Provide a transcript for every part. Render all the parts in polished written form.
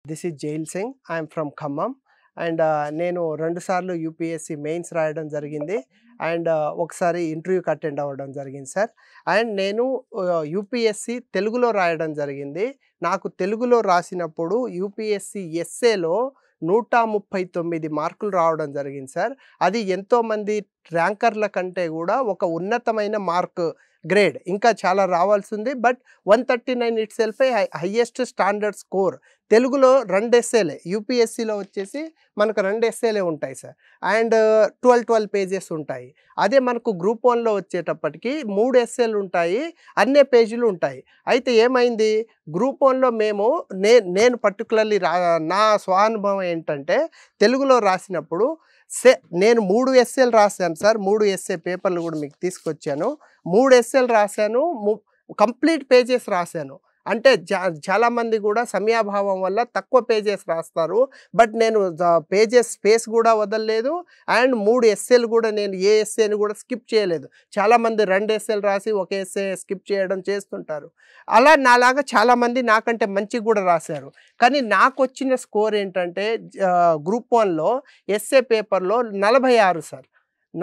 This is jail Singh. I'm from Khammam. And నేను 2 సార్లు UPSC mains రాయడం జరిగింది. అండ్ ఒకసారి ఇంటర్వ్యూకి అటెండ్ అవ్వడం జరిగింది సార్. అండ్ నేను యూపీఎస్సీ తెలుగులో రాయడం జరిగింది. నాకు తెలుగులో రాసినప్పుడు యూపీఎస్సీ ఎస్సేలో 139 మార్కులు రావడం జరిగింది సార్. అది ఎంతోమంది ర్యాంకర్ల కంటే కూడా ఒక ఉన్నతమైన మార్క్ గ్రేడ్. ఇంకా చాలా రావాల్సింది. But 139 it self highest standard score. తెలుగులో 2 ఎస్సేలే. యూపీఎస్సీలో వచ్చేసి మనకు 2 ఎస్సేలే ఉంటాయి సార్. అండ్ 12 పేజెస్ ఉంటాయి. అదే మనకు గ్రూప్ 1లో వచ్చేటప్పటికి 3 ఎస్సేలు ఉంటాయి. అన్నే పేజీలు ఉంటాయి. అయితే ఏమైంది, గ్రూప్ 1లో మేము నేను పర్టికులర్లీ నా స్వానుభవం ఏంటంటే తెలుగులో రాసినప్పుడు నేను 3 ఎస్సేలు రాశాను సార్. 3 ఎస్సే పేపర్లు కూడా మీకు తీసుకొచ్చాను. 3 ఎస్సేలు రాశాను. కంప్లీట్ పేజెస్ రాశాను. అంటే చాలామంది కూడా సమయాభావం వల్ల తక్కువ పేజెస్ రాస్తారు. బట్ నేను పేజెస్ స్పేస్ కూడా వదలలేదు. అండ్ 3 ఎస్సేలు కూడా నేను ఏ ఎస్సేని కూడా స్కిప్ చేయలేదు. చాలామంది 2 ఎస్సేలు రాసి ఒక ఎస్సే స్కిప్ చేయడం చేస్తుంటారు. అలా నాలాగా చాలామంది నాకంటే మంచిగా కూడా రాశారు. కానీ నాకొచ్చిన స్కోర్ ఏంటంటే గ్రూప్ 1లో ఎస్సే పేపర్లో 46 సార్.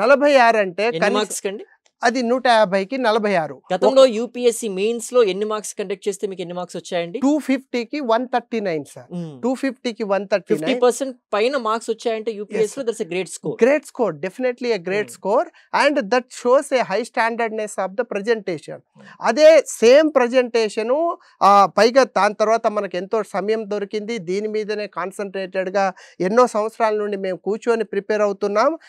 46 అంటే ఎన్ని మార్క్స్ కండి? అది 150కి 46. గతంలో యూపీఎస్సీ మెయిన్స్ లో ఎన్ని మార్క్స్ కండక్ట్ చేస్తే మీకు ఎన్ని మార్క్స్ వచ్చాయండి? 250కి 139 సార్. 250కి 139. 50% పైన మార్క్స్ వచ్చాయంటే యూపీఎస్సీ లో that's a great score. Great score, definitely a great score. And that shows A high standardness of the presentation. అదే సేమ్ ప్రజెంటేషను పైగా దాని తర్వాత మనకు ఎంతో సమయం దొరికింది. దీని మీదనే కాన్సన్ట్రేటెడ్గా ఎన్నో సంవత్సరాల నుండి మేము కూర్చొని ప్రిపేర్ అవుతున్నాం.